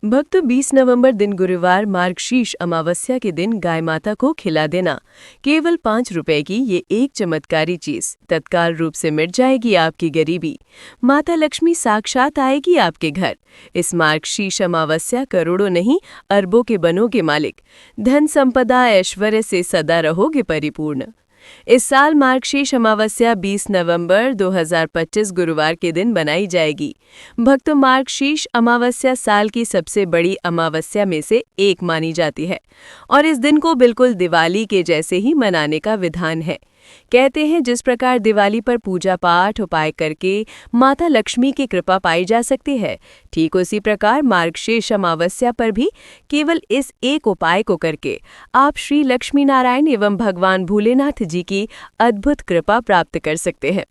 भक्तों 20 नवंबर दिन गुरुवार मार्गशीर्ष अमावस्या के दिन गाय माता को खिला देना केवल 5 रुपए की ये एक चमत्कारी चीज तत्काल रूप से मिट जाएगी आपकी गरीबी। माता लक्ष्मी साक्षात आएगी आपके घर। इस मार्गशीर्ष अमावस्या करोड़ों नहीं अरबों के बनोगे मालिक। धन संपदा ऐश्वर्य से सदा रहोगे परिपूर्ण। इस साल मार्गशीर्ष अमावस्या 20 नवंबर 2025 गुरुवार के दिन बनाई जाएगी। भक्तों, मार्गशीर्ष अमावस्या साल की सबसे बड़ी अमावस्या में से एक मानी जाती है और इस दिन को बिल्कुल दिवाली के जैसे ही मनाने का विधान है। कहते हैं जिस प्रकार दिवाली पर पूजा पाठ उपाय करके माता लक्ष्मी की कृपा पाई जा सकती है, ठीक उसी प्रकार मार्गशीर्ष अमावस्या पर भी केवल इस एक उपाय को करके आप श्री लक्ष्मी नारायण एवं भगवान भोलेनाथ जी की अद्भुत कृपा प्राप्त कर सकते हैं।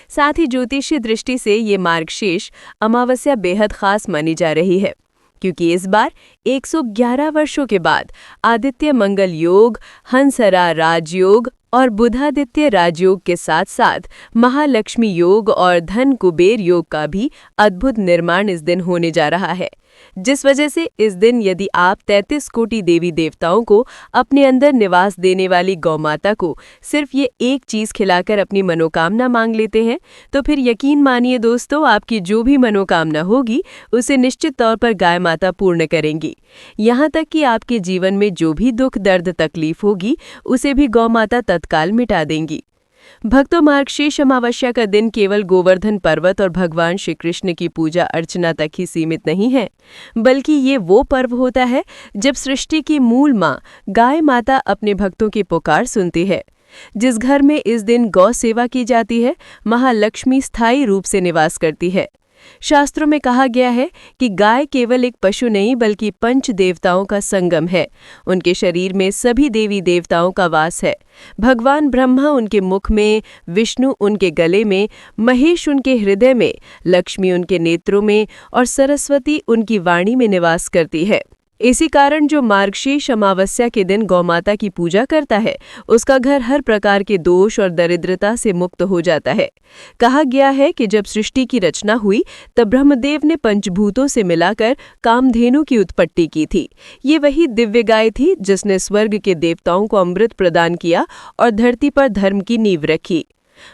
साथ ही ज्योतिषीय दृष्टि से ये मार्गशीर्ष अमावस्या बेहद खास मानी जा रही है, क्योंकि इस बार 111 वर्षों के बाद आदित्य मंगल योग, हंसरा राजयोग और बुधादित्य राजयोग के साथ साथ महालक्ष्मी योग और धन कुबेर योग का भी अद्भुत निर्माण इस दिन होने जा रहा है। जिस वजह से इस दिन यदि आप 33 कोटि देवी देवताओं को अपने अंदर निवास देने वाली गौ माता को सिर्फ ये एक चीज खिलाकर अपनी मनोकामना मांग लेते हैं, तो फिर यकीन मानिए दोस्तों, आपकी जो भी मनोकामना होगी उसे निश्चित तौर पर गाय माता पूर्ण करेंगी। यहाँ तक कि आपके जीवन में जो भी दुख दर्द तकलीफ होगी उसे भी गौ माता तत्काल मिटा देंगी। भक्तों, मार्गशीर्ष अमावस्या का दिन केवल गोवर्धन पर्वत और भगवान श्री कृष्ण की पूजा अर्चना तक ही सीमित नहीं है, बल्कि ये वो पर्व होता है जब सृष्टि की मूल माँ गाय माता अपने भक्तों की पुकार सुनती है। जिस घर में इस दिन गौ सेवा की जाती है, महालक्ष्मी स्थायी रूप से निवास करती है। शास्त्रों में कहा गया है कि गाय केवल एक पशु नहीं बल्कि पंच देवताओं का संगम है। उनके शरीर में सभी देवी देवताओं का वास है। भगवान ब्रह्मा उनके मुख में, विष्णु उनके गले में, महेश उनके हृदय में, लक्ष्मी उनके नेत्रों में और सरस्वती उनकी वाणी में निवास करती है। इसी कारण जो मार्गशीर्ष अमावस्या के दिन गौमाता की पूजा करता है, उसका घर हर प्रकार के दोष और दरिद्रता से मुक्त हो जाता है। कहा गया है कि जब सृष्टि की रचना हुई तब ब्रह्मदेव ने पंचभूतों से मिलाकर कामधेनु की उत्पत्ति की थी। ये वही दिव्य गाय थी जिसने स्वर्ग के देवताओं को अमृत प्रदान किया और धरती पर धर्म की नींव रखी।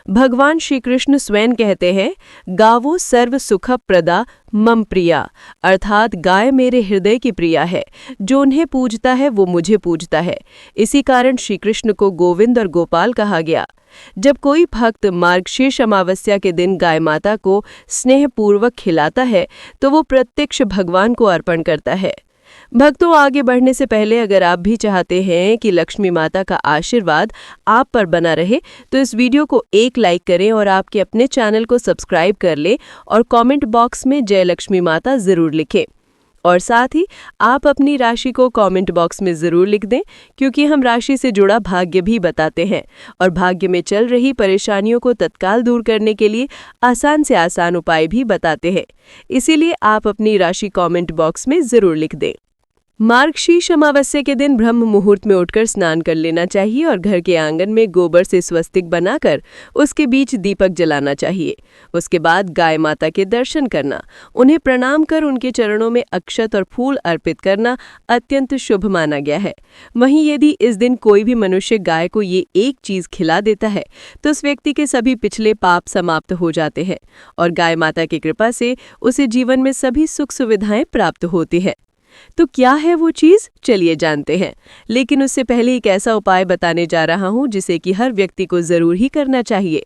भगवान श्री कृष्ण स्वयं कहते हैं, गावो सर्व सुख प्रदा मम प्रिया, अर्थात गाय मेरे हृदय की प्रिया है। जो उन्हें पूजता है वो मुझे पूजता है। इसी कारण श्री कृष्ण को गोविंद और गोपाल कहा गया। जब कोई भक्त मार्गशीर्ष अमावस्या के दिन गाय माता को स्नेहपूर्वक खिलाता है तो वो प्रत्यक्ष भगवान को अर्पण करता है। भक्तों, आगे बढ़ने से पहले अगर आप भी चाहते हैं कि लक्ष्मी माता का आशीर्वाद आप पर बना रहे तो इस वीडियो को एक लाइक करें और आपके अपने चैनल को सब्सक्राइब कर लें और कमेंट बॉक्स में जय लक्ष्मी माता ज़रूर लिखें। और साथ ही आप अपनी राशि को कमेंट बॉक्स में ज़रूर लिख दें, क्योंकि हम राशि से जुड़ा भाग्य भी बताते हैं और भाग्य में चल रही परेशानियों को तत्काल दूर करने के लिए आसान से आसान उपाय भी बताते हैं। इसीलिए आप अपनी राशि कमेंट बॉक्स में ज़रूर लिख दें। मार्गशीर्ष अमावस्या के दिन ब्रह्म मुहूर्त में उठकर स्नान कर लेना चाहिए और घर के आंगन में गोबर से स्वस्तिक बनाकर उसके बीच दीपक जलाना चाहिए। उसके बाद गाय माता के दर्शन करना, उन्हें प्रणाम कर उनके चरणों में अक्षत और फूल अर्पित करना अत्यंत शुभ माना गया है। वहीं यदि इस दिन कोई भी मनुष्य गाय को ये एक चीज खिला देता है तो उस व्यक्ति के सभी पिछले पाप समाप्त हो जाते हैं और गाय माता की कृपा से उसे जीवन में सभी सुख सुविधाएं प्राप्त होती हैं। तो क्या है वो चीज, चलिए जानते हैं। लेकिन उससे पहले एक ऐसा उपाय बताने जा रहा हूं जिसे कि हर व्यक्ति को जरूर ही करना चाहिए।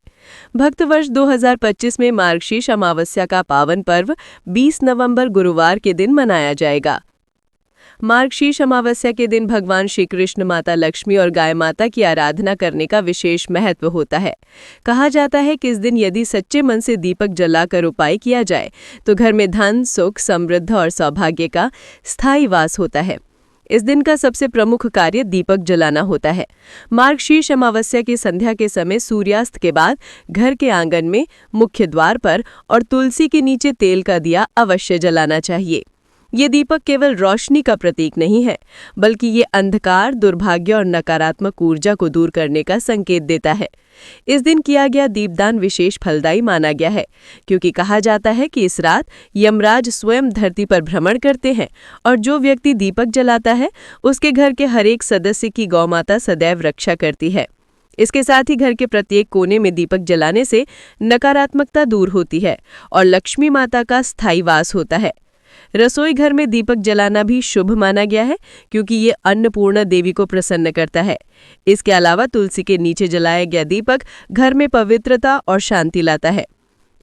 भक्त वर्ष 2025 में मार्गशीर्ष अमावस्या का पावन पर्व 20 नवंबर गुरुवार के दिन मनाया जाएगा। मार्गशीर्ष अमावस्या के दिन भगवान श्री कृष्ण, माता लक्ष्मी और गाय माता की आराधना करने का विशेष महत्व होता है। कहा जाता है कि इस दिन यदि सच्चे मन से दीपक जलाकर उपाय किया जाए तो घर में धन, सुख, समृद्धि और सौभाग्य का स्थायी वास होता है। इस दिन का सबसे प्रमुख कार्य दीपक जलाना होता है। मार्गशीर्ष अमावस्या की संध्या के समय सूर्यास्त के बाद घर के आंगन में, मुख्य द्वार पर और तुलसी के नीचे तेल का दिया अवश्य जलाना चाहिए। ये दीपक केवल रोशनी का प्रतीक नहीं है, बल्कि ये अंधकार, दुर्भाग्य और नकारात्मक ऊर्जा को दूर करने का संकेत देता है। इस दिन किया गया दीपदान विशेष फलदायी माना गया है, क्योंकि कहा जाता है कि इस रात यमराज स्वयं धरती पर भ्रमण करते हैं और जो व्यक्ति दीपक जलाता है उसके घर के हर एक सदस्य की गौमाता सदैव रक्षा करती है। इसके साथ ही घर के प्रत्येक कोने में दीपक जलाने से नकारात्मकता दूर होती है और लक्ष्मी माता का स्थायी वास होता है। रसोई घर में दीपक जलाना भी शुभ माना गया है, क्योंकि ये अन्नपूर्णा देवी को प्रसन्न करता है। इसके अलावा तुलसी के नीचे जलाया गया दीपक घर में पवित्रता और शांति लाता है।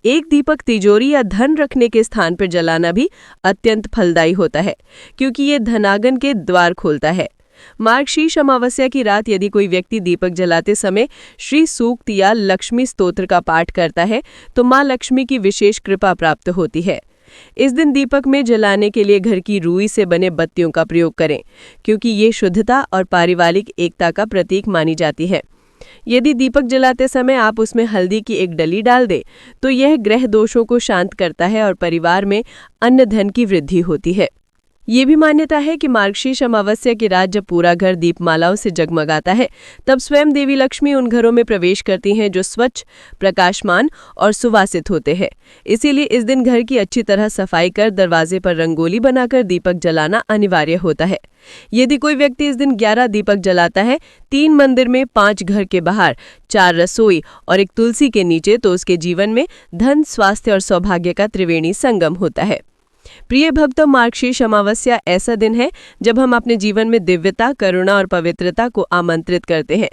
एक दीपक तिजोरी या धन रखने के स्थान पर जलाना भी अत्यंत फलदायी होता है, क्योंकि ये धनागन के द्वार खोलता है। मार्गशीर्ष अमावस्या की रात यदि कोई व्यक्ति दीपक जलाते समय श्री सूक्त या लक्ष्मी स्तोत्र का पाठ करता है तो मां लक्ष्मी की विशेष कृपा प्राप्त होती है। इस दिन दीपक में जलाने के लिए घर की रुई से बने बत्तियों का प्रयोग करें, क्योंकि ये शुद्धता और पारिवारिक एकता का प्रतीक मानी जाती है। यदि दीपक जलाते समय आप उसमें हल्दी की एक डली डाल दें तो यह ग्रह दोषों को शांत करता है और परिवार में अन्न धन की वृद्धि होती है। ये भी मान्यता है कि मार्गशीर्ष अमावस्या की रात जब पूरा घर दीपमालाओं से जगमगाता है, तब स्वयं देवी लक्ष्मी उन घरों में प्रवेश करती हैं जो स्वच्छ, प्रकाशमान और सुवासित होते हैं। इसीलिए इस दिन घर की अच्छी तरह सफाई कर दरवाजे पर रंगोली बनाकर दीपक जलाना अनिवार्य होता है। यदि कोई व्यक्ति इस दिन 11 दीपक जलाता है, 3 मंदिर में, 5 घर के बाहर, 4 रसोई और 1 तुलसी के नीचे, तो उसके जीवन में धन, स्वास्थ्य और सौभाग्य का त्रिवेणी संगम होता है। प्रिय भक्तों, मार्गशीर्ष अमावस्या ऐसा दिन है जब हम अपने जीवन में दिव्यता, करुणा और पवित्रता को आमंत्रित करते हैं।